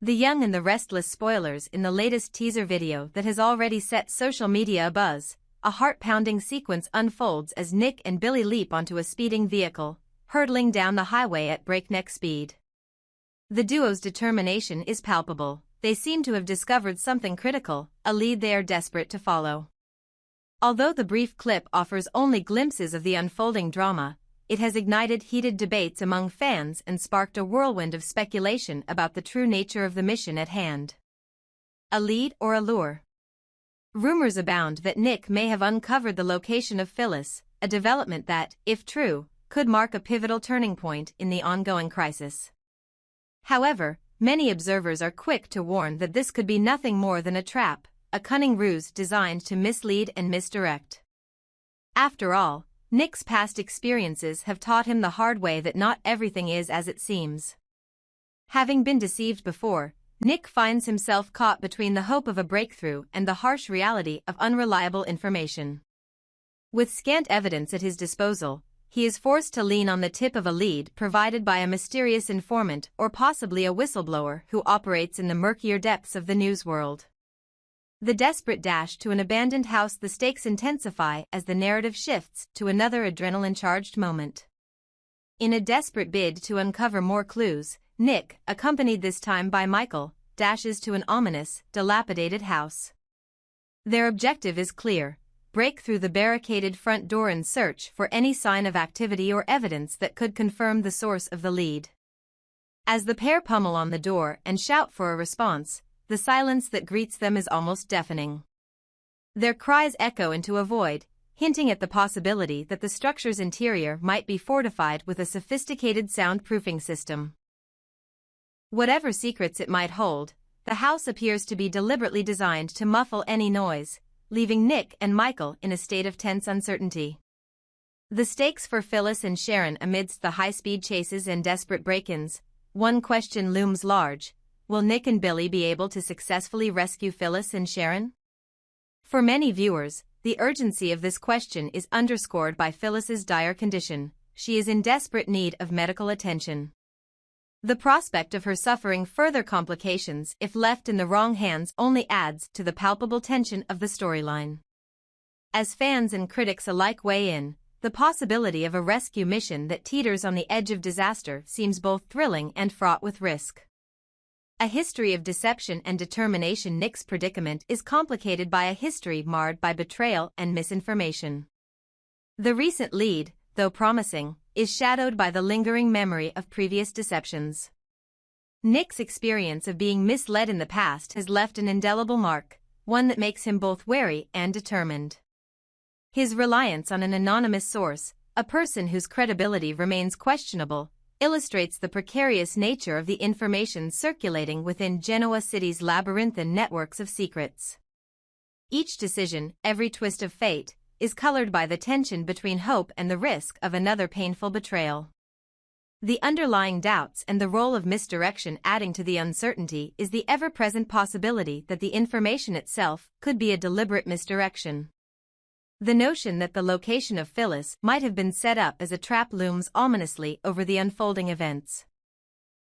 The young and the restless spoilers in the latest teaser video that has already set social media abuzz. A heart-pounding sequence unfolds as Nick and Billy leap onto a speeding vehicle, hurtling down the highway at breakneck speed. The duo's determination is palpable. They seem to have discovered something critical, a lead they are desperate to follow. Although the brief clip offers only glimpses of the unfolding drama, it has ignited heated debates among fans and sparked a whirlwind of speculation about the true nature of the mission at hand. A lead or a lure? Rumors abound that Nick may have uncovered the location of Phyllis, a development that, if true, could mark a pivotal turning point in the ongoing crisis. However, many observers are quick to warn that this could be nothing more than a trap, a cunning ruse designed to mislead and misdirect. After all, Nick's past experiences have taught him the hard way that not everything is as it seems. Having been deceived before, Nick finds himself caught between the hope of a breakthrough and the harsh reality of unreliable information. With scant evidence at his disposal, he is forced to lean on the tip of a lead provided by a mysterious informant or possibly a whistleblower who operates in the murkier depths of the news world. The desperate dash to an abandoned house. The stakes intensify as the narrative shifts to another adrenaline-charged moment. In a desperate bid to uncover more clues, Nick, accompanied this time by Michael, dashes to an ominous, dilapidated house. Their objective is clear: break through the barricaded front door and search for any sign of activity or evidence that could confirm the source of the lead. As the pair pummel on the door and shout for a response, the silence that greets them is almost deafening. Their cries echo into a void, hinting at the possibility that the structure's interior might be fortified with a sophisticated soundproofing system. Whatever secrets it might hold, the house appears to be deliberately designed to muffle any noise, leaving Nick and Michael in a state of tense uncertainty. The stakes for Phyllis and Sharon amidst the high-speed chases and desperate break-ins. One question looms large: will Nick and Billy be able to successfully rescue Phyllis and Sharon? For many viewers, the urgency of this question is underscored by Phyllis's dire condition. She is in desperate need of medical attention. The prospect of her suffering further complications if left in the wrong hands only adds to the palpable tension of the storyline. As fans and critics alike weigh in, the possibility of a rescue mission that teeters on the edge of disaster seems both thrilling and fraught with risk. A history of deception and determination. Nick's predicament is complicated by a history marred by betrayal and misinformation. The recent lead, though promising, is shadowed by the lingering memory of previous deceptions. Nick's experience of being misled in the past has left an indelible mark, one that makes him both wary and determined. His reliance on an anonymous source, a person whose credibility remains questionable, illustrates the precarious nature of the information circulating within Genoa City's labyrinthine networks of secrets. Each decision, every twist of fate, is colored by the tension between hope and the risk of another painful betrayal. The underlying doubts and the role of misdirection adding to the uncertainty is the ever-present possibility that the information itself could be a deliberate misdirection. The notion that the location of Phyllis might have been set up as a trap looms ominously over the unfolding events.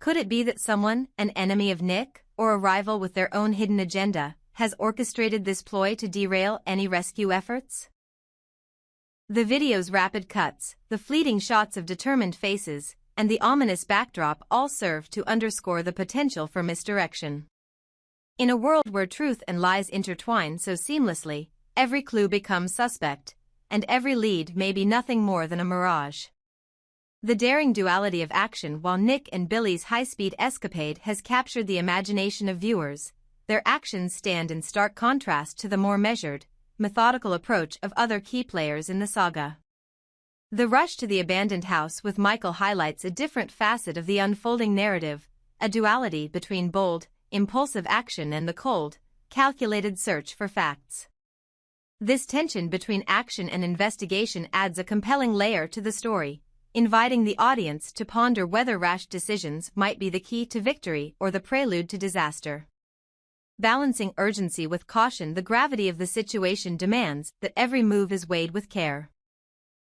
Could it be that someone, an enemy of Nick, or a rival with their own hidden agenda, has orchestrated this ploy to derail any rescue efforts? The video's rapid cuts, the fleeting shots of determined faces, and the ominous backdrop all serve to underscore the potential for misdirection. In a world where truth and lies intertwine so seamlessly, every clue becomes suspect, and every lead may be nothing more than a mirage. The daring duality of action. While Nick and Billy's high-speed escapade has captured the imagination of viewers, their actions stand in stark contrast to the more measured, methodical approach of other key players in the saga. The rush to the abandoned house with Michael highlights a different facet of the unfolding narrative, a duality between bold, impulsive action and the cold, calculated search for facts. This tension between action and investigation adds a compelling layer to the story, inviting the audience to ponder whether rash decisions might be the key to victory or the prelude to disaster. Balancing urgency with caution. The gravity of the situation demands that every move is weighed with care.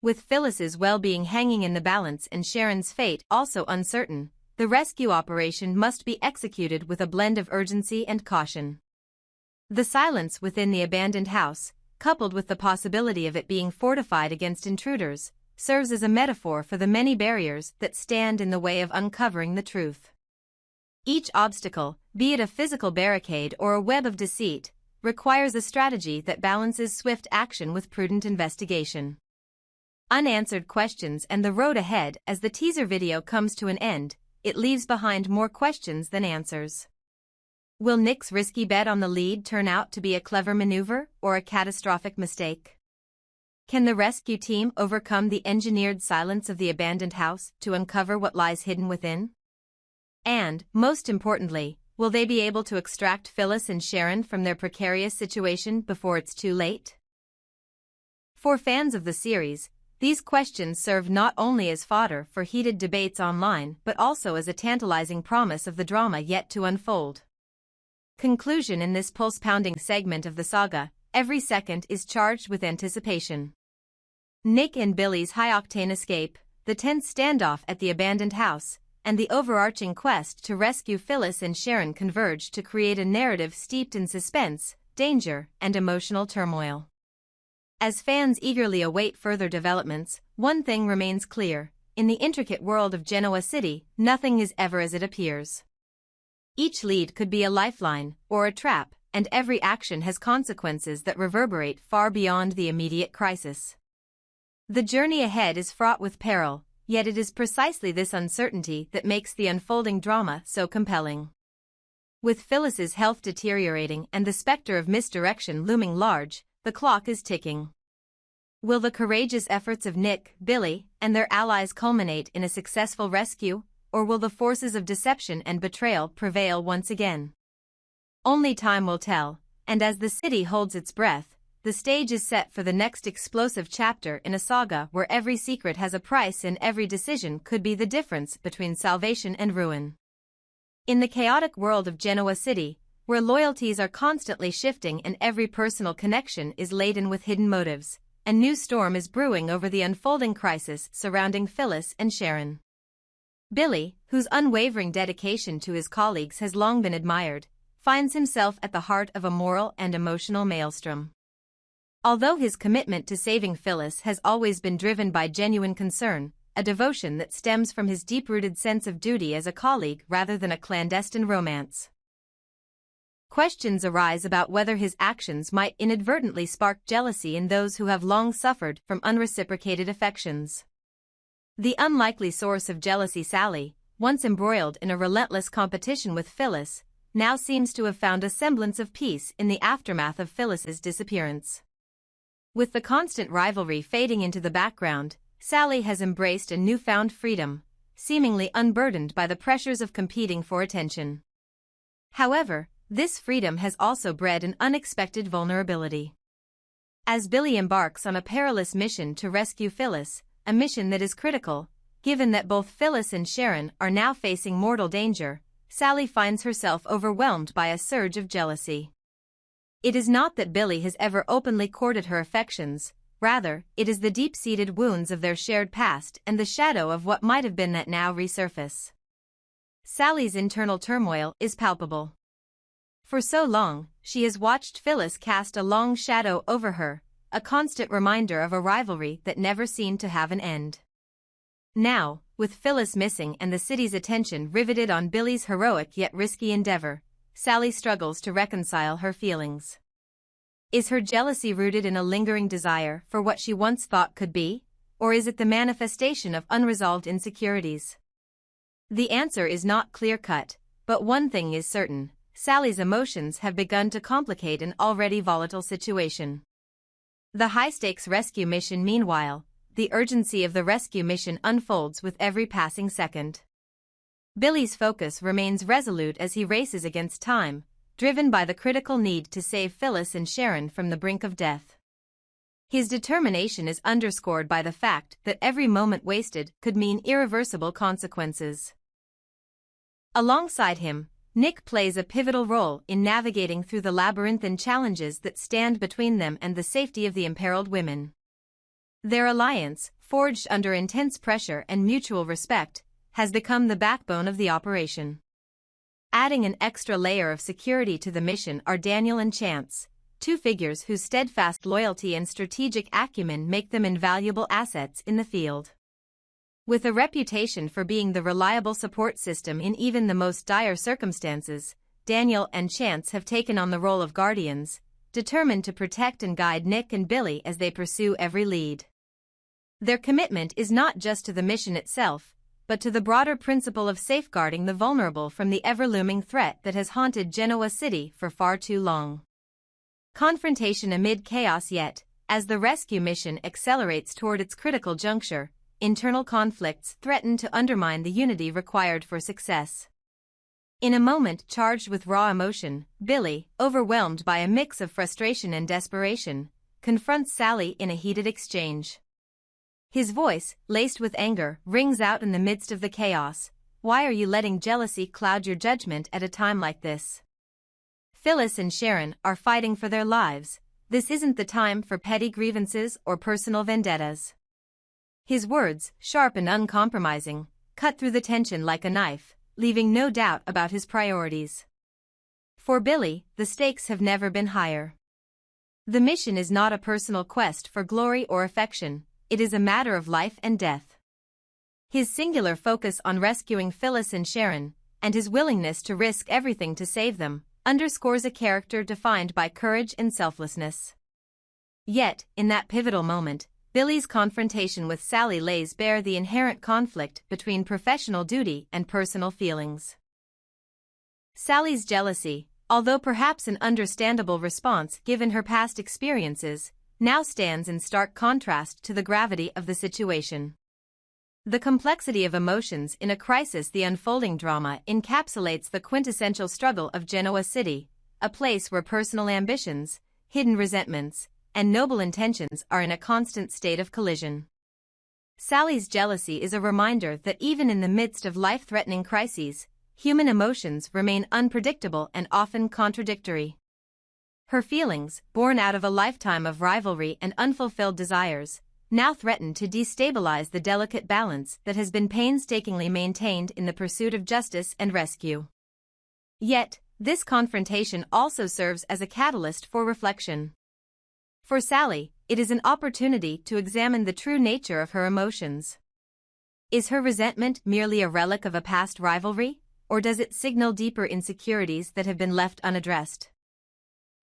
With Phyllis's well-being hanging in the balance and Sharon's fate also uncertain, the rescue operation must be executed with a blend of urgency and caution. The silence within the abandoned house, coupled with the possibility of it being fortified against intruders, serves as a metaphor for the many barriers that stand in the way of uncovering the truth. Each obstacle, be it a physical barricade or a web of deceit, requires a strategy that balances swift action with prudent investigation. Unanswered questions and the road ahead. As the teaser video comes to an end, it leaves behind more questions than answers. Will Nick's risky bet on the lead turn out to be a clever maneuver or a catastrophic mistake? Can the rescue team overcome the engineered silence of the abandoned house to uncover what lies hidden within? And, most importantly, will they be able to extract Phyllis and Sharon from their precarious situation before it's too late? For fans of the series, these questions serve not only as fodder for heated debates online but also as a tantalizing promise of the drama yet to unfold. Conclusion. In this pulse-pounding segment of the saga, every second is charged with anticipation. Nick and Billy's high-octane escape, the tense standoff at the abandoned house, and the overarching quest to rescue Phyllis and Sharon converge to create a narrative steeped in suspense, danger, and emotional turmoil. As fans eagerly await further developments, one thing remains clear: in the intricate world of Genoa City, nothing is ever as it appears. Each lead could be a lifeline or a trap, and every action has consequences that reverberate far beyond the immediate crisis. The journey ahead is fraught with peril, yet it is precisely this uncertainty that makes the unfolding drama so compelling. With Phyllis's health deteriorating and the specter of misdirection looming large, the clock is ticking. Will the courageous efforts of Nick, Billy, and their allies culminate in a successful rescue, or will the forces of deception and betrayal prevail once again? Only time will tell, and as the city holds its breath, the stage is set for the next explosive chapter in a saga where every secret has a price and every decision could be the difference between salvation and ruin. In the chaotic world of Genoa City, where loyalties are constantly shifting and every personal connection is laden with hidden motives, a new storm is brewing over the unfolding crisis surrounding Phyllis and Sharon. Billy, whose unwavering dedication to his colleagues has long been admired, finds himself at the heart of a moral and emotional maelstrom. Although his commitment to saving Phyllis has always been driven by genuine concern, a devotion that stems from his deep-rooted sense of duty as a colleague rather than a clandestine romance. Questions arise about whether his actions might inadvertently spark jealousy in those who have long suffered from unreciprocated affections. The unlikely source of jealousy, Sally, once embroiled in a relentless competition with Phyllis, now seems to have found a semblance of peace in the aftermath of Phyllis's disappearance. With the constant rivalry fading into the background, Sally has embraced a newfound freedom, seemingly unburdened by the pressures of competing for attention. However, this freedom has also bred an unexpected vulnerability. As Billy embarks on a perilous mission to rescue Phyllis, a mission that is critical, given that both Phyllis and Sharon are now facing mortal danger, Sally finds herself overwhelmed by a surge of jealousy. It is not that Billy has ever openly courted her affections, rather, it is the deep-seated wounds of their shared past and the shadow of what might have been that now resurface. Sally's internal turmoil is palpable. For so long, she has watched Phyllis cast a long shadow over her, a constant reminder of a rivalry that never seemed to have an end. Now, with Phyllis missing and the city's attention riveted on Billy's heroic yet risky endeavor, Sally struggles to reconcile her feelings. Is her jealousy rooted in a lingering desire for what she once thought could be, or is it the manifestation of unresolved insecurities? The answer is not clear-cut, but one thing is certain: Sally's emotions have begun to complicate an already volatile situation. The high-stakes rescue mission. Meanwhile, the urgency of the rescue mission unfolds with every passing second. Billy's focus remains resolute as he races against time, driven by the critical need to save Phyllis and Sharon from the brink of death. His determination is underscored by the fact that every moment wasted could mean irreversible consequences. Alongside him, Nick plays a pivotal role in navigating through the labyrinthine challenges that stand between them and the safety of the imperiled women. Their alliance, forged under intense pressure and mutual respect, has become the backbone of the operation. Adding an extra layer of security to the mission are Daniel and Chance, two figures whose steadfast loyalty and strategic acumen make them invaluable assets in the field. With a reputation for being the reliable support system in even the most dire circumstances, Daniel and Chance have taken on the role of guardians, determined to protect and guide Nick and Billy as they pursue every lead. Their commitment is not just to the mission itself, but to the broader principle of safeguarding the vulnerable from the ever-looming threat that has haunted Genoa City for far too long. Confrontation amid chaos. Yet, as the rescue mission accelerates toward its critical juncture, internal conflicts threaten to undermine the unity required for success. In a moment charged with raw emotion, Billy, overwhelmed by a mix of frustration and desperation, confronts Sally in a heated exchange. His voice, laced with anger, rings out in the midst of the chaos. "Why are you letting jealousy cloud your judgment at a time like this? Phyllis and Sharon are fighting for their lives. This isn't the time for petty grievances or personal vendettas." His words, sharp and uncompromising, cut through the tension like a knife, leaving no doubt about his priorities. For Billy, the stakes have never been higher. The mission is not a personal quest for glory or affection, it is a matter of life and death. His singular focus on rescuing Phyllis and Sharon, and his willingness to risk everything to save them, underscores a character defined by courage and selflessness. Yet, in that pivotal moment, Billy's confrontation with Sally lays bare the inherent conflict between professional duty and personal feelings. Sally's jealousy, although perhaps an understandable response given her past experiences, now stands in stark contrast to the gravity of the situation. The complexity of emotions in a crisis. The unfolding drama encapsulates the quintessential struggle of Genoa City, a place where personal ambitions, hidden resentments, and noble intentions are in a constant state of collision. Sally's jealousy is a reminder that even in the midst of life-threatening crises, human emotions remain unpredictable and often contradictory. Her feelings, born out of a lifetime of rivalry and unfulfilled desires, now threaten to destabilize the delicate balance that has been painstakingly maintained in the pursuit of justice and rescue. Yet, this confrontation also serves as a catalyst for reflection. For Sally, it is an opportunity to examine the true nature of her emotions. Is her resentment merely a relic of a past rivalry, or does it signal deeper insecurities that have been left unaddressed?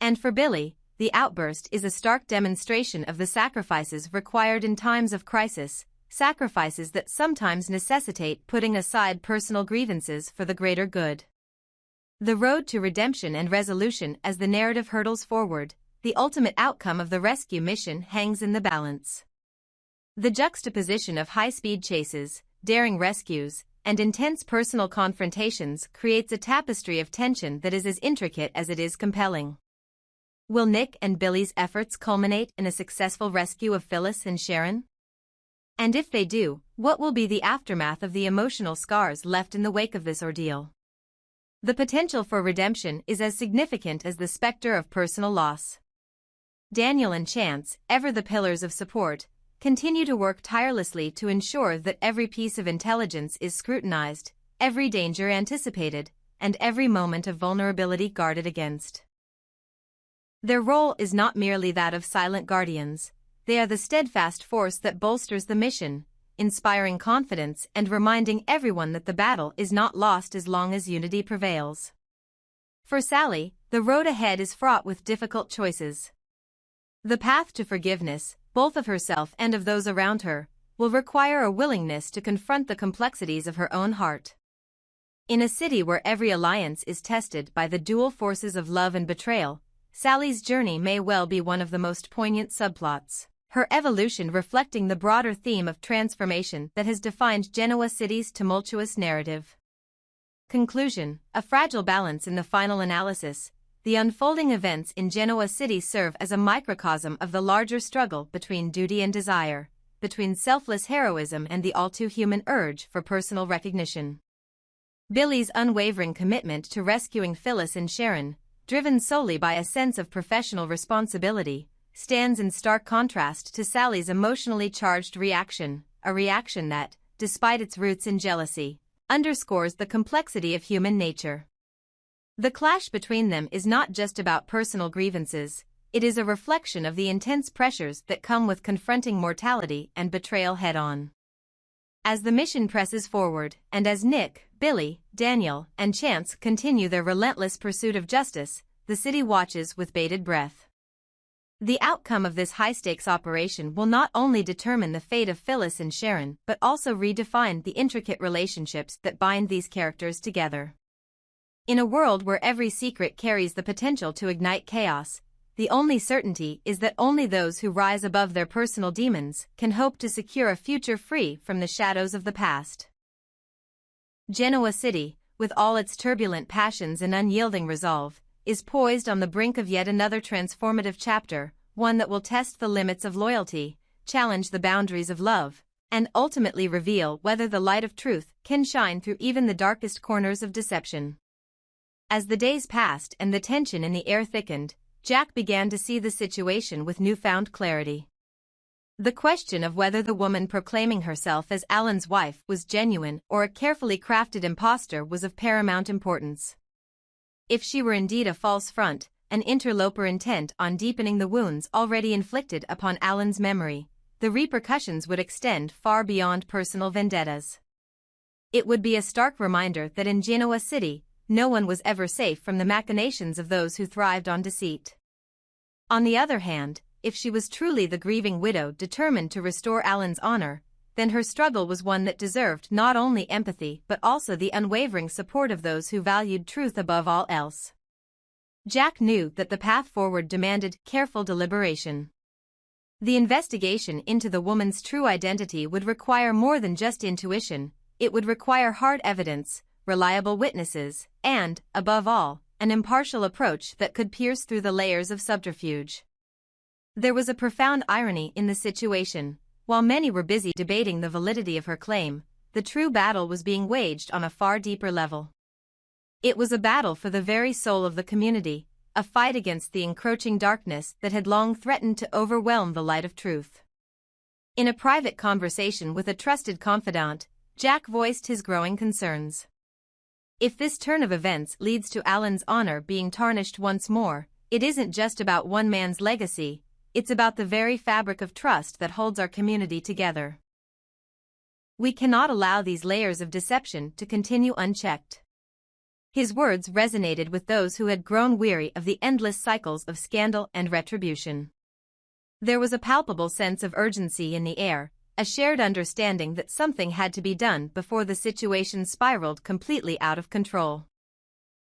And for Billy, the outburst is a stark demonstration of the sacrifices required in times of crisis, sacrifices that sometimes necessitate putting aside personal grievances for the greater good. The road to redemption and resolution. As the narrative hurtles forward, the ultimate outcome of the rescue mission hangs in the balance. The juxtaposition of high-speed chases, daring rescues, and intense personal confrontations creates a tapestry of tension that is as intricate as it is compelling. Will Nick and Billy's efforts culminate in a successful rescue of Phyllis and Sharon? And if they do, what will be the aftermath of the emotional scars left in the wake of this ordeal? The potential for redemption is as significant as the specter of personal loss. Daniel and Chance, ever the pillars of support, continue to work tirelessly to ensure that every piece of intelligence is scrutinized, every danger anticipated, and every moment of vulnerability guarded against. Their role is not merely that of silent guardians, they are the steadfast force that bolsters the mission, inspiring confidence and reminding everyone that the battle is not lost as long as unity prevails. For Sally, the road ahead is fraught with difficult choices. The path to forgiveness, both of herself and of those around her, will require a willingness to confront the complexities of her own heart. In a city where every alliance is tested by the dual forces of love and betrayal, Sally's journey may well be one of the most poignant subplots, her evolution reflecting the broader theme of transformation that has defined Genoa City's tumultuous narrative. Conclusion: a fragile balance in the final analysis. The unfolding events in Genoa City serve as a microcosm of the larger struggle between duty and desire, between selfless heroism and the all-too-human urge for personal recognition. Billy's unwavering commitment to rescuing Phyllis and Sharon, driven solely by a sense of professional responsibility, stands in stark contrast to Sally's emotionally charged reaction, a reaction that, despite its roots in jealousy, underscores the complexity of human nature. The clash between them is not just about personal grievances, it is a reflection of the intense pressures that come with confronting mortality and betrayal head-on. As the mission presses forward, and as Nick, Billy, Daniel, and Chance continue their relentless pursuit of justice, the city watches with bated breath. The outcome of this high-stakes operation will not only determine the fate of Phyllis and Sharon but also redefine the intricate relationships that bind these characters together. In a world where every secret carries the potential to ignite chaos, the only certainty is that only those who rise above their personal demons can hope to secure a future free from the shadows of the past. Genoa City, with all its turbulent passions and unyielding resolve, is poised on the brink of yet another transformative chapter, one that will test the limits of loyalty, challenge the boundaries of love, and ultimately reveal whether the light of truth can shine through even the darkest corners of deception. As the days passed and the tension in the air thickened, Jack began to see the situation with newfound clarity. The question of whether the woman proclaiming herself as Alan's wife was genuine or a carefully crafted impostor was of paramount importance. If she were indeed a false front, an interloper intent on deepening the wounds already inflicted upon Alan's memory, the repercussions would extend far beyond personal vendettas. It would be a stark reminder that in Genoa City, no one was ever safe from the machinations of those who thrived on deceit. On the other hand, if she was truly the grieving widow determined to restore Alan's honor, then her struggle was one that deserved not only empathy but also the unwavering support of those who valued truth above all else. Jack knew that the path forward demanded careful deliberation. The investigation into the woman's true identity would require more than just intuition, it would require hard evidence, reliable witnesses, and, above all, an impartial approach that could pierce through the layers of subterfuge. There was a profound irony in the situation. While many were busy debating the validity of her claim, the true battle was being waged on a far deeper level. It was a battle for the very soul of the community, a fight against the encroaching darkness that had long threatened to overwhelm the light of truth. In a private conversation with a trusted confidant, Jack voiced his growing concerns. If this turn of events leads to Alan's honor being tarnished once more, it isn't just about one man's legacy, it's about the very fabric of trust that holds our community together. We cannot allow these layers of deception to continue unchecked. His words resonated with those who had grown weary of the endless cycles of scandal and retribution. There was a palpable sense of urgency in the air, a shared understanding that something had to be done before the situation spiraled completely out of control.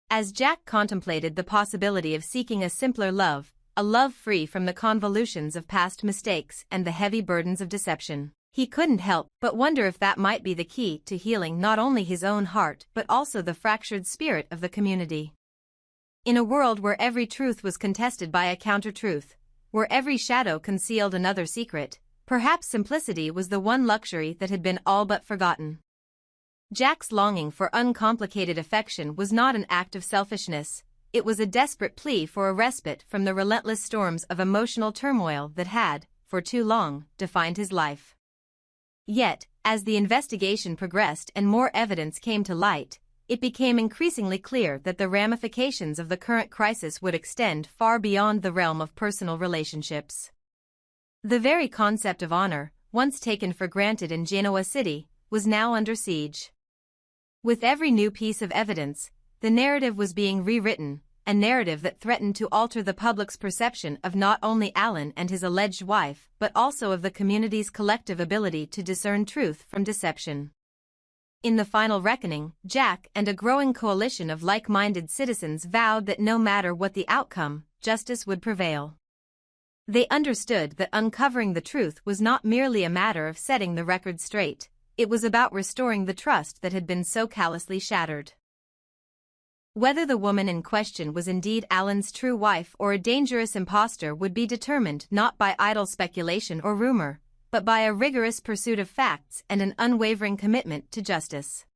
As Jack contemplated the possibility of seeking a simpler love, a love free from the convolutions of past mistakes and the heavy burdens of deception, he couldn't help but wonder if that might be the key to healing not only his own heart but also the fractured spirit of the community. In a world where every truth was contested by a counter-truth, where every shadow concealed another secret, perhaps simplicity was the one luxury that had been all but forgotten. Jack's longing for uncomplicated affection was not an act of selfishness, it was a desperate plea for a respite from the relentless storms of emotional turmoil that had, for too long, defined his life. Yet, as the investigation progressed and more evidence came to light, it became increasingly clear that the ramifications of the current crisis would extend far beyond the realm of personal relationships. The very concept of honor, once taken for granted in Genoa City, was now under siege. With every new piece of evidence, the narrative was being rewritten, a narrative that threatened to alter the public's perception of not only Alan and his alleged wife but also of the community's collective ability to discern truth from deception. In the final reckoning, Jack and a growing coalition of like-minded citizens vowed that no matter what the outcome, justice would prevail. They understood that uncovering the truth was not merely a matter of setting the record straight, it was about restoring the trust that had been so callously shattered. Whether the woman in question was indeed Alan's true wife or a dangerous impostor would be determined not by idle speculation or rumor, but by a rigorous pursuit of facts and an unwavering commitment to justice.